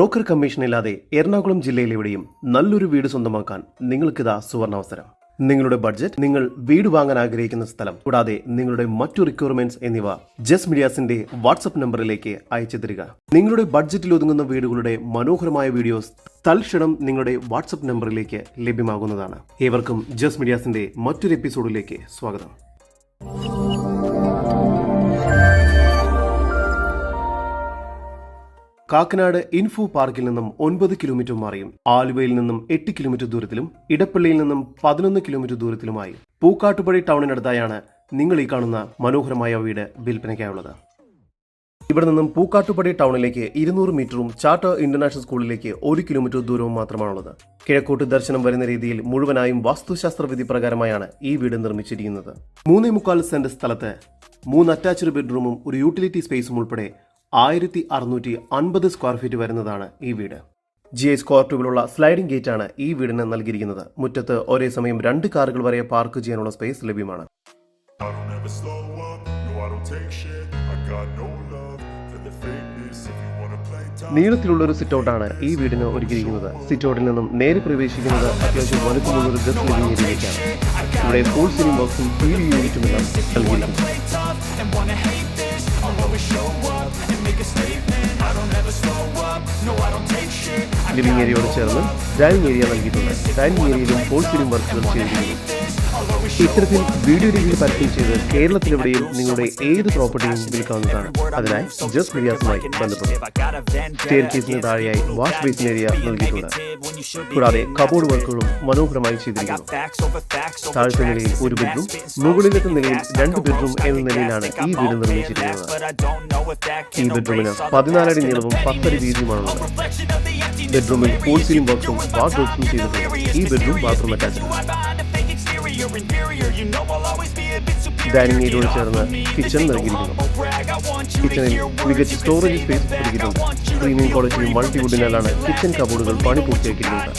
Broker കമ്മീഷനില്ലാതെ Ernakulam ജില്ലയിലെവിടെയും നല്ലൊരു വീട് സ്വന്തമാക്കാൻ നിങ്ങൾക്കിതാ സുവർണാവസരം. നിങ്ങളുടെ ബഡ്ജറ്റ്, നിങ്ങൾ വീട് വാങ്ങാൻ ആഗ്രഹിക്കുന്ന സ്ഥലം, കൂടാതെ നിങ്ങളുടെ മറ്റു റിക്വയർമെന്റ്സ് എന്നിവ ജസ്റ്റ് മീഡിയാസിന്റെ വാട്സ്ആപ്പ് നമ്പറിലേക്ക് അയച്ചു തരിക. നിങ്ങളുടെ ബഡ്ജറ്റിൽ ഒതുങ്ങുന്ന വീടുകളുടെ മനോഹരമായ വീഡിയോസ് തൽക്ഷണം നിങ്ങളുടെ വാട്സ്ആപ്പ് നമ്പറിലേക്ക് ലഭ്യമാകുന്നതാണ്. ഏവർക്കും ജസ്റ്റ് മീഡിയാസിന്റെ മറ്റൊരു എപ്പിസോഡിലേക്ക് സ്വാഗതം. കാക്കനാട് ഇൻഫോ പാർക്കിൽ നിന്നും 9 കിലോമീറ്റർ മാറിയും, ആലുവയിൽ നിന്നും 8 കിലോമീറ്റർ ദൂരത്തിലും, ഇടപ്പള്ളിയിൽ നിന്നും 11 കിലോമീറ്റർ ദൂരത്തിലുമായി പൂക്കാട്ടുപടി ടൗണിനടുത്തായാണ് നിങ്ങൾ ഈ കാണുന്ന മനോഹരമായ വീട് വിൽപ്പനയ്ക്കായുള്ളത്. ഇവിടെ നിന്നും പൂക്കാട്ടുപടി ടൗണിലേക്ക് 200 മീറ്ററും ചാർട്ടർ ഇന്റർനാഷണൽ സ്കൂളിലേക്ക് 1 കിലോമീറ്റർ ദൂരവും മാത്രമാണുള്ളത്. കിഴക്കോട്ട് ദർശനം വരുന്ന രീതിയിൽ മുഴുവനായും വാസ്തുശാസ്ത്ര വിധി പ്രകാരമായാണ് ഈ വീട് നിർമ്മിച്ചിരിക്കുന്നത്. 3.25 സെന്റ് സ്ഥലത്ത് 3 അറ്റാച്ച്ഡ് ബെഡ്റൂമും ഒരു യൂട്ടിലിറ്റി സ്പേസും ഉൾപ്പെടെ 1650 സ്ക്വയർ ഫീറ്റ് വരുന്നതാണ് ഈ വീട്. GS കോർട്ടുകളുള്ള സ്ലൈഡിംഗ് ഗേറ്റ് ആണ് ഈ വീടിന് നൽകിയിരിക്കുന്നത്. മുറ്റത്ത് ഒരേ സമയം 2 കാറുകൾ വരെ പാർക്ക് ചെയ്യാനുള്ള സ്പേസ് ലഭ്യമാണ്. നീളത്തിലുള്ള ഒരു സിറ്റൗട്ടാണ് ഈ വീടിന് ഒരുക്കിയിരിക്കുന്നത്. സിറ്റൗട്ടിൽ നിന്നും നേരെ പ്രവേശിക്കുന്നത് അത്യാവശ്യം വലുപ്പമുള്ള ഒരു ഗസ്റ്റ് ലിവിംഗ് ഏരിയയിലേക്കാണ്. ഇവിടെ ഫുൾ സീലിംഗ് ബോക്സും TV യൂണിറ്റുമെല്ലാം നൽകിയിരിക്കുന്നു. ലിവിംഗ് ഏരിയയോട് ചേർന്ന് ഡൈനിങ് ഏരിയ നൽകിയിട്ടുണ്ട്. ഡൈനിങ് ഏരിയയിലും ഫുൾ സീലിംഗ് വർക്കുകൾ ചെയ്തിരിക്കുന്നു. ഇത്തരത്തിൽ വീഡിയോ രീതിയിൽ പരസ്യം ചെയ്ത് കേരളത്തിലെവിടെയും നിങ്ങളുടെ ഏത് പ്രോപ്പർട്ടിയും വിൽക്കാവുന്നതാണ്. അതിനായി ജസ്റ്റ് മീഡിയാസുമായി ബന്ധപ്പെടും. സ്റ്റെയർകേസിന് താഴെയായി വാഷ് ബേസിൻ ഏരിയ നൽകിയിട്ടുണ്ട്. കൂടാതെ കബോർഡ് വർക്കുകളും മനോഹരമായി ചെയ്തിരിക്കുന്നു. താഴത്തെ നിലയിൽ 1 ബെഡ്റൂം, മുകളിലത്തെ നിലയിൽ 2 ബെഡ്റൂം എന്ന നിലയിലാണ് ഈ വീട് നിർമ്മിച്ചിരിക്കുന്നത്. ഈ ബെഡ്റൂമിന് 14 അടി നീളവും 10 അടി വീതിയുമാണുള്ളത്. ബെഡ്റൂമിൽ ഫുൾ സീലിംഗ് ബോക്സും വാർഡ്രോബ്സും ചെയ്തിട്ടുണ്ട്. ഈ ബെഡ്റൂം ബാത്റൂം അറ്റാച്ച്ഡ്. ഡൈനിങ് ഏരിയയോട് ചേർന്ന് കിച്ചൺ നൽകിയിരിക്കുന്നു. കിച്ചണിൽ മികച്ച സ്റ്റോറേജ് സ്പേസ് ഒരുക്കിയിട്ടുണ്ട്. പ്രീമിയം ക്വാളിറ്റി മൾട്ടിവുഡിനാലാണ് കിച്ചൺ കബോർഡുകൾ പണി പൂർത്തിയാക്കിയിട്ടുണ്ട്.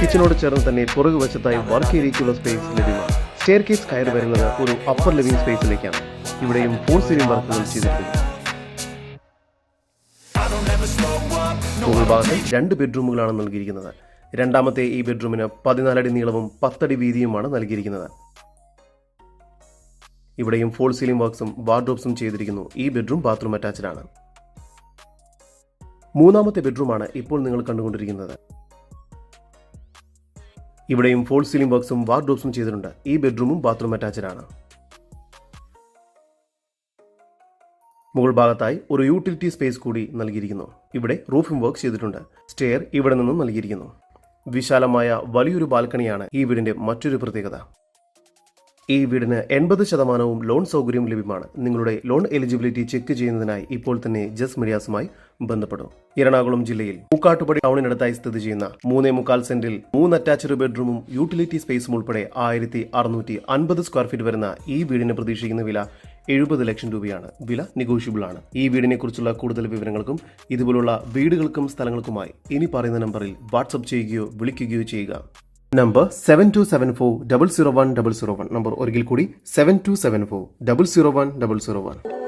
കിച്ചണോട് ചേർന്ന് തന്നെ പുറകുവശത്തായി വർക്ക് ഏരിയയ്ക്കുള്ള സ്പേസ് ലഭ്യമാണ്. സ്റ്റെയർകേസ് കയറി വരുന്നത് ഒരു അപ്പർ ലിവിംഗ് സ്പേസിലേക്കാണ്. ഇവിടെയും ഫുൾ സീലിംഗ് വർക്കുകൾ ചെയ്തിട്ടുണ്ട്. മുകൾ ഭാഗത്ത് 2 ബെഡ്റൂമുകളാണ് നൽകിയിരിക്കുന്നത്. രണ്ടാമത്തെ ഈ ബെഡ്റൂമിന് 14 അടി നീളവും 10 അടി വീതിയുമാണ് നൽകിയിരിക്കുന്നത്. ഇവിടെയും ഫോൾ സീലിംഗ് വർക്ക്സും വാർഡ്രോബ്സും ചെയ്തിരിക്കുന്നു. ഈ ബെഡ്റൂം ബാത്റൂം അറ്റാച്ച്ഡ് ആണ്. മൂന്നാമത്തെ ബെഡ്റൂമാണ് ഇപ്പോൾ നിങ്ങൾ കണ്ടുകൊണ്ടിരിക്കുന്നത്. ഇവിടെയും ഫോൾ സീലിംഗ് വർക്ക്സും വാർഡ്രോബ്സും ചെയ്തിട്ടുണ്ട്. ഈ ബെഡ്റൂമും ബാത്റൂം അറ്റാച്ച്ഡ് ആണ്. മുകൾ ഭാഗത്തായി ഒരു യൂട്ടിലിറ്റി സ്പേസ് കൂടി നൽകിയിരിക്കുന്നു. ഇവിടെ റൂഫിംഗ് വർക്ക് ചെയ്തിട്ടുണ്ട്. സ്റ്റെയർ ഇവിടെ നിന്നും നൽകിയിരിക്കുന്നു. വിശാലമായ വലിയൊരു ബാൽക്കണിയാണ് ഈ വീടിന്റെ മറ്റൊരു പ്രത്യേകത. ഈ വീടിന് 80% ലോൺ സൗകര്യം ലഭ്യമാണ്. നിങ്ങളുടെ ലോൺ എലിജിബിലിറ്റി ചെക്ക് ചെയ്യുന്നതിനായി ഇപ്പോൾ തന്നെ ജസ്റ്റ് മീഡിയാസുമായി ബന്ധപ്പെടും. എറണാകുളം ജില്ലയിൽ പൂക്കാട്ടുപടി ടൗണിനടുത്തായി സ്ഥിതി ചെയ്യുന്ന 3.25 സെന്റിൽ 3 അറ്റാച്ച്ഡ് ബെഡ്റൂമും യൂട്ടിലിറ്റി സ്പേസും ഉൾപ്പെടെ 1650 സ്ക്വയർ ഫീറ്റ് വരുന്ന ഈ വീടിന് പ്രതീക്ഷിക്കുന്ന വില 70 ലക്ഷം രൂപയാണ്. വില നെഗോഷ്യബിൾ ആണ്. ഈ വീടിനെ കുറിച്ചുള്ള കൂടുതൽ വിവരങ്ങൾക്കും ഇതുപോലുള്ള വീടുകൾക്കും സ്ഥലങ്ങൾക്കുമായി ഇനി പറയുന്ന നമ്പറിൽ വാട്സ്ആപ്പ് ചെയ്യുകയോ വിളിക്കുകയോ ചെയ്യുക. നമ്പർ 7274 001 001. നമ്പർ ഒരിക്കൽ കൂടി 7274 001 001.